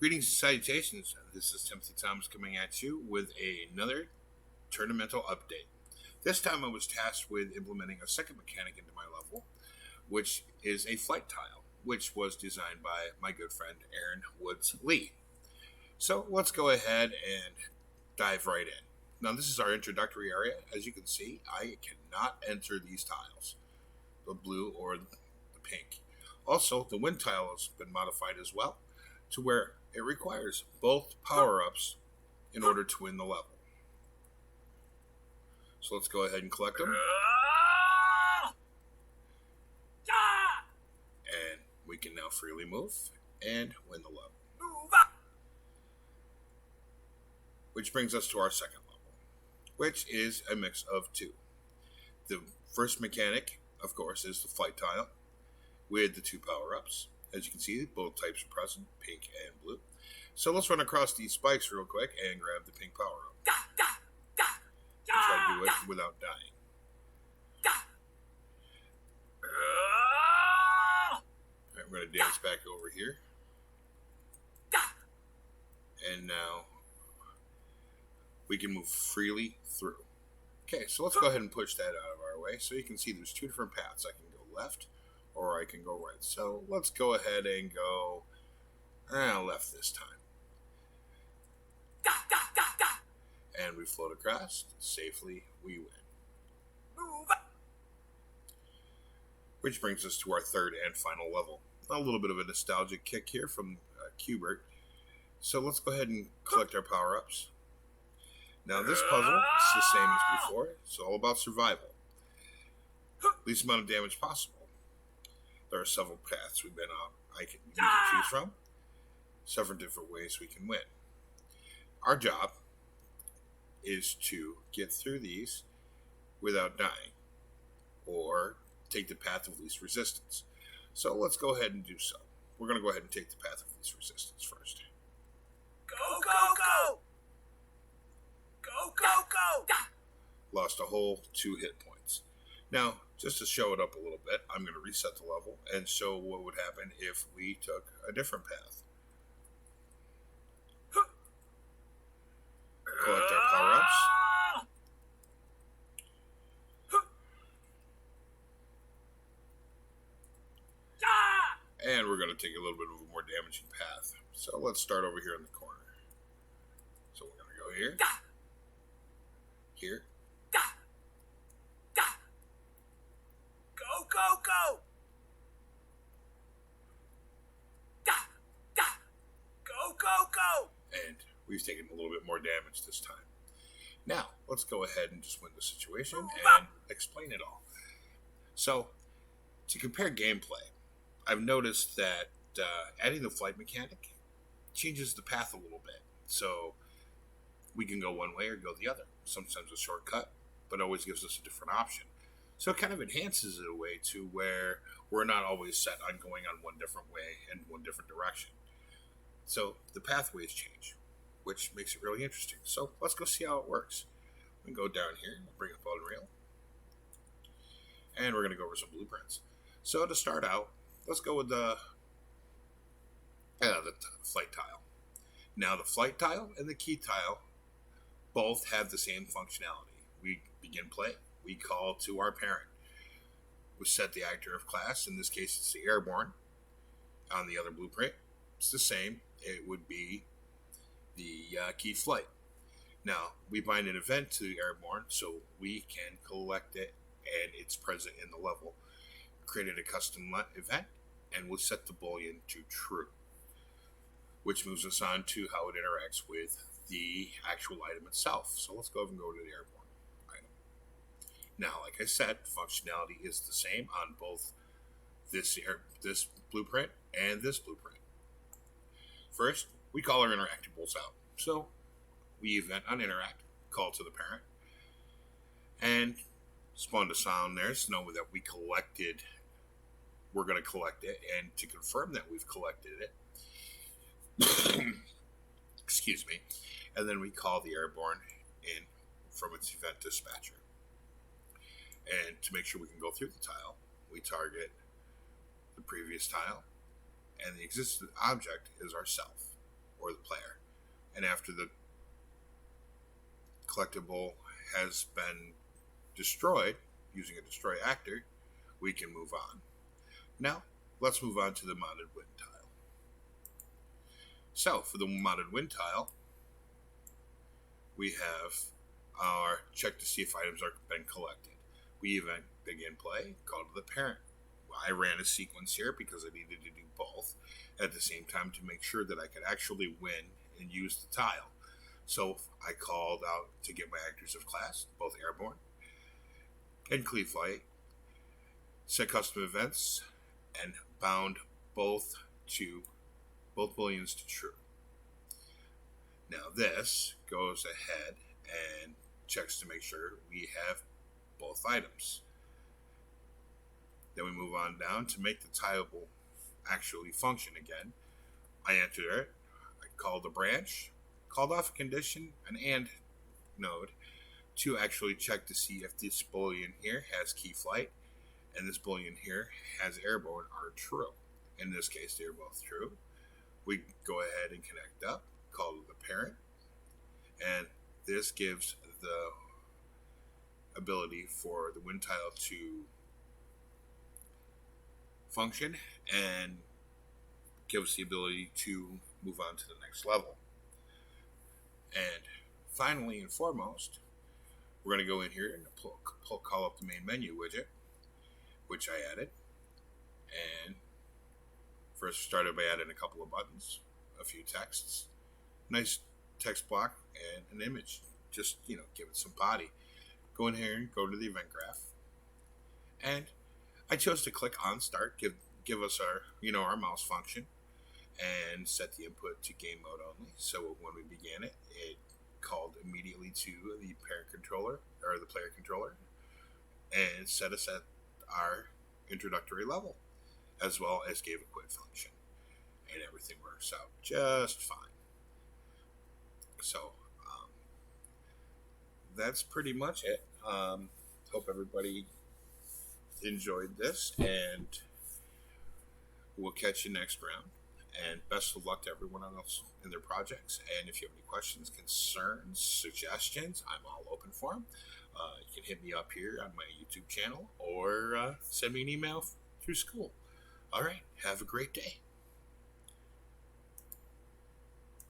Greetings and salutations. This is Timothy Thomas coming at you with another tournamental update. This time I was tasked with implementing a second mechanic into my level, which is a flight tile, which was designed by my good friend Aaron Woods Lee. So let's go ahead and dive right in. Now this is our introductory area. As you can see, I cannot enter these tiles, the blue or the pink. Also, the wind tile has been modified as well to where it requires both power-ups in order to win the level. So let's go ahead and collect them. And we can now freely move and win the level. Which brings us to our second level, which is a mix of two. The first mechanic, of course, is the flight tile with the two power-ups. As you can see, both types are present, pink and blue. So let's run across these spikes real quick and grab the pink power-up. Try to do it without dying. Alright, we're going to dance back over here. And now we can move freely through. Okay, so let's go ahead and push that out of our way. So you can see there's two different paths. I can go left or I can go right. So let's go ahead and go left this time. And we float across. Safely, we win. Which brings us to our third and final level. A little bit of a nostalgic kick here from Cubert. So let's go ahead and collect our power-ups. Now this puzzle is the same as before. It's all about survival. Least amount of damage possible. There are several paths we can choose from. Several different ways we can win. Our job is to get through these without dying, or take the path of least resistance. So let's go ahead and do so. We're going to go ahead and take the path of least resistance first. Go, go, go! Go, go, go! Lost a whole 2 hit points. Now, just to show it up a little bit, I'm going to reset the level and show what would happen if we took a different path. Collect our power-ups. And we're going to take a little bit of a more damaging path. So let's start over here in the corner. So we're going to go here. Here. Go, go, go! Go, go, go! And we've taken a little bit more damage this time. Now, let's go ahead and just win the situation and explain it all. So, to compare gameplay, I've noticed that adding the flight mechanic changes the path a little bit. So, we can go one way or go the other. Sometimes a shortcut, but always gives us a different option. So it kind of enhances it a way to where we're not always set on going on one different way and one different direction. So the pathways change, which makes it really interesting. So let's go see how it works. We can go down here, bring up Unreal, and we're going to go over some blueprints. So to start out, let's go with the flight tile. Now the flight tile and the key tile both have the same functionality. We begin play. We call to our parent. We set the actor of class. In this case, it's the airborne. On the other blueprint, it's the same. It would be the key flight. Now, we bind an event to the airborne so we can collect it and it's present in the level. Created a custom event and we'll set the boolean to true, which moves us on to how it interacts with the actual item itself. So let's go ahead and go to the airborne. Now, like I said, functionality is the same on both this blueprint and this blueprint. First, we call our interactables out. So, we event on interact, call to the parent, and spawn a sound there to know that we're going to collect it, and to confirm that we've collected it, excuse me, and then we call the airborne in from its event dispatcher. And to make sure we can go through the tile, we target the previous tile, and the existing object is ourself, or the player. And after the collectible has been destroyed using a destroy actor, we can move on. Now, let's move on to the modded win tile. So, for the modded win tile, we have our check to see if items are been collected. We even begin play, call to the parent. I ran a sequence here because I needed to do both at the same time to make sure that I could actually win and use the tile. So I called out to get my actors of class, both airborne and cleave flight, set custom events, and bound both booleans to true. Now this goes ahead and checks to make sure we have both items. Then we move on down to make the tile actually function again. I entered it, I called the branch, called off a condition, an AND node, to actually check to see if this boolean here has key flight and this boolean here has airborne are true. In this case, they're both true. We go ahead and connect up, call the parent, and this gives the ability for the win tile to function and gives the ability to move on to the next level. And finally and foremost, we're going to go in here and call up the main menu widget, which I added. And first started by adding a couple of buttons, a few texts, nice text block, and an image. Just, give it some body. Go in here and go to the event graph. And I chose to click on start, give us our mouse function, and set the input to game mode only. So when we began it, it called immediately to the parent controller or the player controller and set us at our introductory level, as well as gave a quit function. And everything works out just fine. So that's pretty much it. Hope everybody enjoyed this, and we'll catch you next round. And best of luck to everyone else in their projects. And if you have any questions, concerns, suggestions, I'm all open for them. You can hit me up here on my YouTube channel or send me an email through school. All right, have a great day.